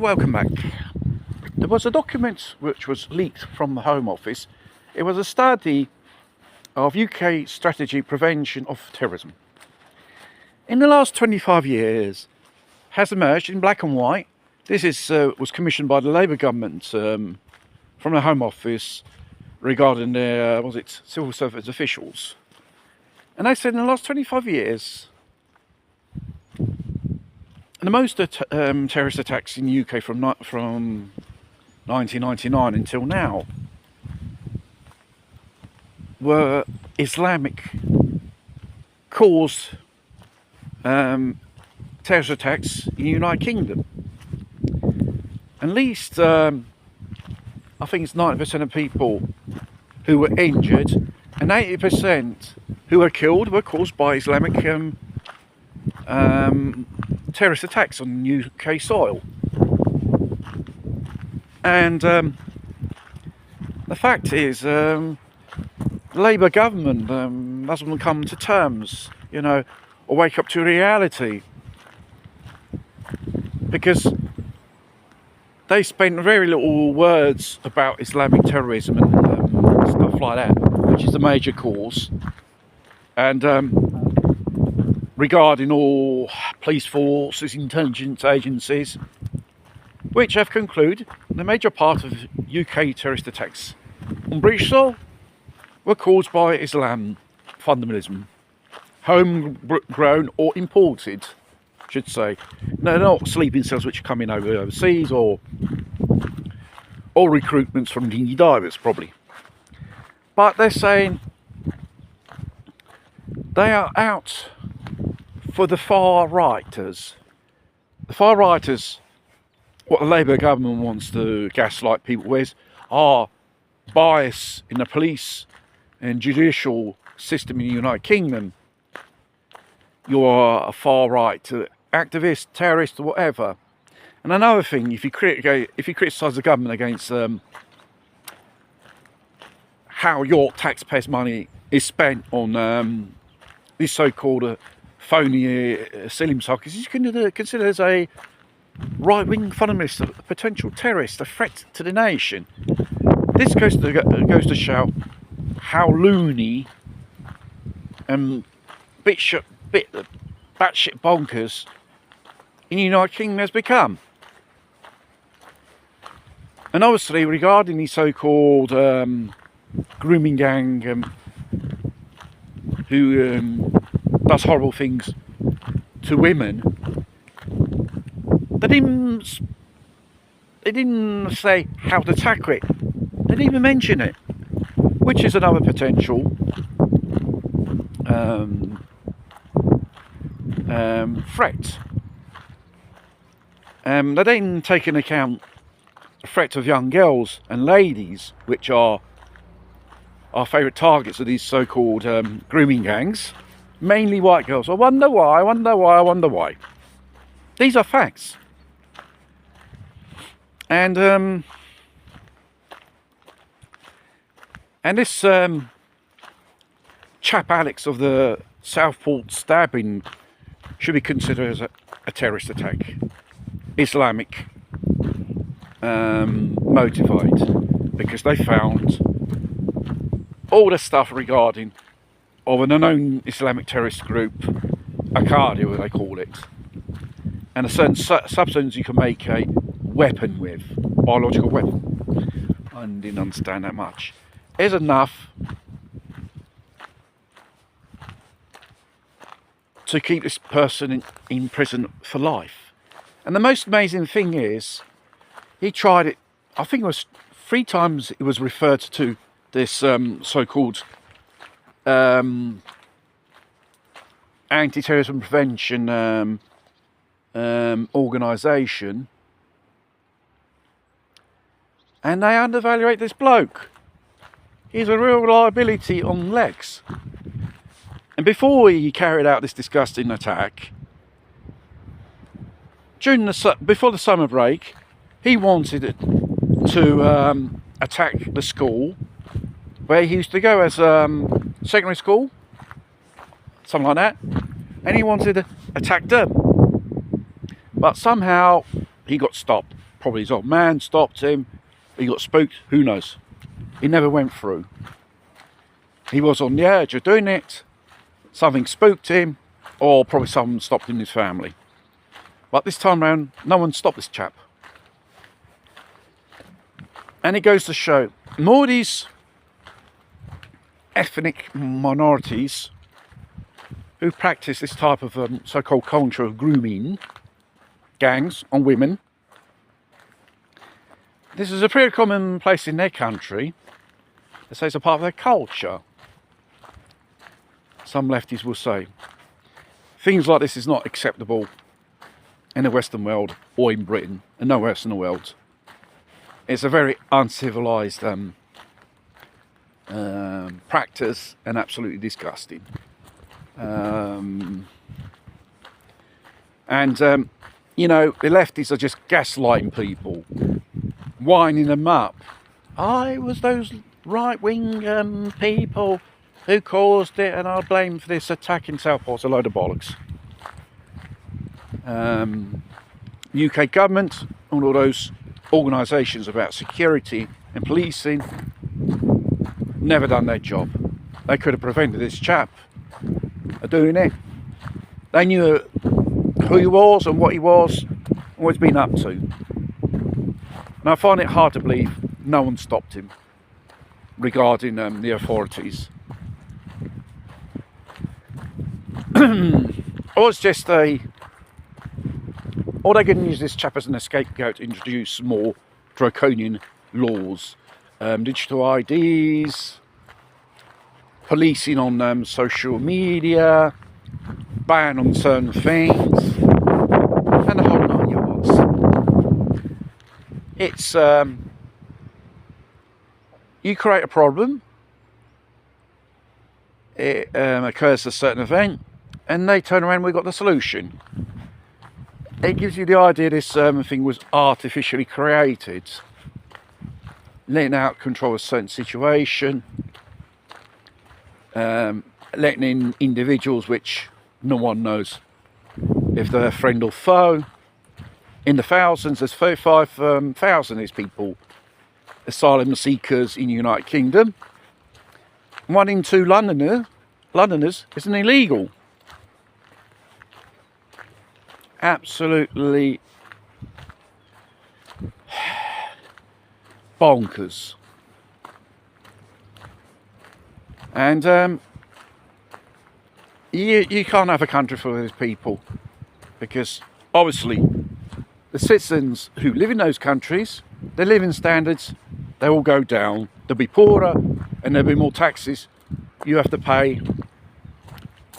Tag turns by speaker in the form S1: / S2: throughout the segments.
S1: welcome back. There was a document which was leaked from the Home Office. It was a study of UK strategy prevention of terrorism. In the last 25 years, has emerged in black and white. This was commissioned by the Labour government from the Home Office regarding their, civil service officials. And they said in the last 25 years, the most terrorist attacks in the UK from 1999 until now were Islamic caused terrorist attacks in the United Kingdom. At least, I think it's 90% of people who were injured and 80% who were killed were caused by Islamic terrorist attacks on UK soil. And the fact is, the Labour government doesn't come to terms, or wake up to reality, because they spent very little words about Islamic terrorism and stuff like that, which is the major cause. And regarding all police forces, intelligence agencies, which have concluded the major part of UK terrorist attacks on British soil were caused by Islam fundamentalism, homegrown or imported, I should say. No, they're not sleeping cells which are coming overseas or recruitments from dinghy divers, probably. But they're saying they are out for the far righters. The far righters, what the Labour government wants to gaslight people with, are bias in the police and judicial system in the United Kingdom. You're a far right activist, terrorist, or whatever. And another thing, if you criticise the government against how your taxpayers' money is spent on this so-called phony asylum seekers, you can consider as a right-wing fundamentalist, a potential terrorist, a threat to the nation. This goes to show how loony and batshit bonkers in the United Kingdom has become. And obviously, regarding the so-called grooming gang who does horrible things to women, they didn't say how to tackle it. They didn't even mention it, which is another potential threat. They didn't take into account the threat of young girls and ladies, which are our favourite targets of these so-called grooming gangs, mainly white girls. I wonder why. These are facts. And this chap Alex of the Southport stabbing should be considered as a terrorist attack, Islamic motivated, because they found all the stuff regarding of an unknown Islamic terrorist group, Al-Qaeda, they call it, and a certain substance you can make a weapon with, biological weapon. I didn't understand that much. Is enough to keep this person in prison for life. And the most amazing thing is, he tried it, I think it was 3 times it was referred to this so-called anti-terrorism prevention organisation, and they undervalue this bloke. He's a real liability on legs. And before he carried out this disgusting attack, before the summer break, he wanted to attack the school where he used to go as secondary school, something like that, and he wanted to attack them. But somehow he got stopped. probably his old man stopped him. He got spooked. Who knows? He never went through. He was on the edge of doing it. Something spooked him, or probably someone stopped in his family. But this time round, no one stopped this chap. And it goes to show, more of these ethnic minorities who practice this type of so-called culture of grooming gangs on women. This is a pretty common place in their country. They say it's a part of their culture. Some lefties will say things like this is not acceptable in the Western world or in Britain and nowhere else in the world. It's a very uncivilized practice and absolutely disgusting. You know, the lefties are just gaslighting people, winding them up. I was those right-wing people who caused it, and I'll blame for this attack in Southport. It's a load of bollocks. UK government and all those organisations about security and policing never done their job. They could have prevented this chap doing it. They knew who he was and what he was and what he's been up to. And I find it hard to believe no one stopped him regarding the authorities. Or it's just or they're going to use this chap as an scapegoat to introduce more draconian laws, digital IDs, policing on social media, ban on certain things, and the whole 9 yards. It's you create a problem, it occurs a certain event, and they turn around and we've got the solution. It gives you the idea this thing was artificially created, letting out control a certain situation, letting in individuals which no one knows if they're friend or foe. In the thousands, there's 35,000 of these people, asylum seekers in the United Kingdom. 1 in 2 Londoners isn't illegal. Absolutely bonkers. And you can't have a country full of these people, because obviously the citizens who live in those countries, their living standards, they will go down. They'll be poorer and there'll be more taxes you have to pay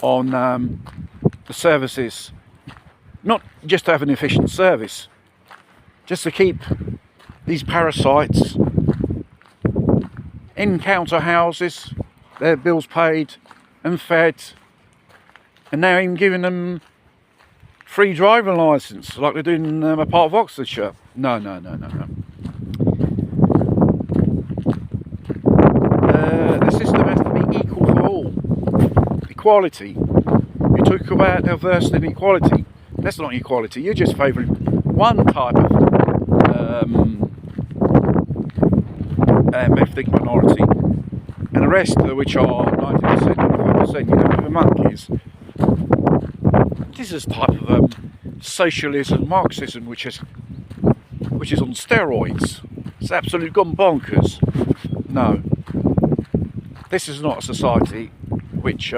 S1: on the services. Not just to have an efficient service, just to keep these parasites in council houses, their bills paid and fed, and now even giving them free driving licence like they're doing in a part of Oxfordshire. No. The system has to be equal for all. Equality. You talk about diversity and equality. That's not equality. You're just favouring one type of ethnic minority, and the rest, which are 90%, 95%, you don't give a monkeys. This is a type of socialism, Marxism, which is on steroids. It's absolutely gone bonkers. No, this is not a society which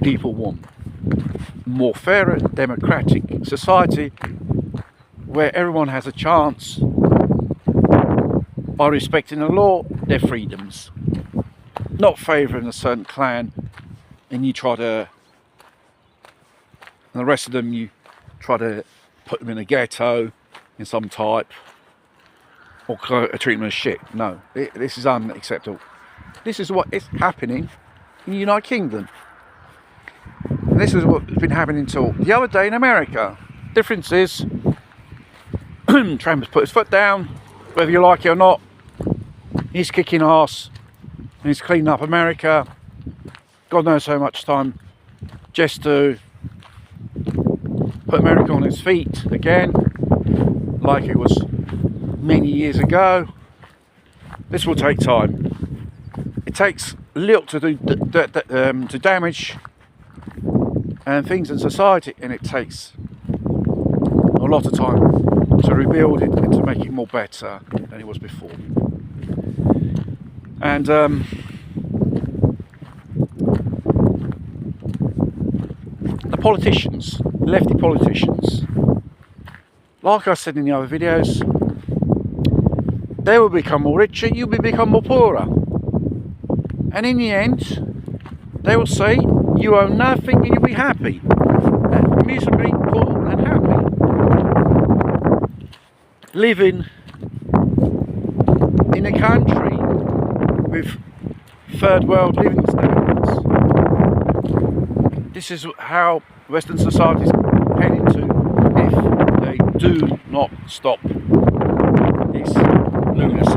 S1: people want. More fairer, democratic society where everyone has a chance, by respecting the law, their freedoms, not favouring a certain clan, and you try to, and the rest of them you try to put them in a ghetto in some type, or treat them as shit. No, this is unacceptable. This is what is happening in the United Kingdom. And this is what's been happening till the other day in America. Difference is, Trump has put his foot down, whether you like it or not. He's kicking ass, and he's cleaning up America. God knows how much time just to put America on its feet again. like it was many years ago. This will take time. It takes little to do to damage and things in society, and it takes a lot of time to rebuild it and to make it more better than it was before. And the politicians, lefty politicians, like I said in the other videos, they will become more richer, you will become more poorer. And in the end, they will say, you own nothing and you'll be happy. Miserably poor and happy. Living in a country with third world living standards. This is how Western society is heading to if they do not stop this lunacy.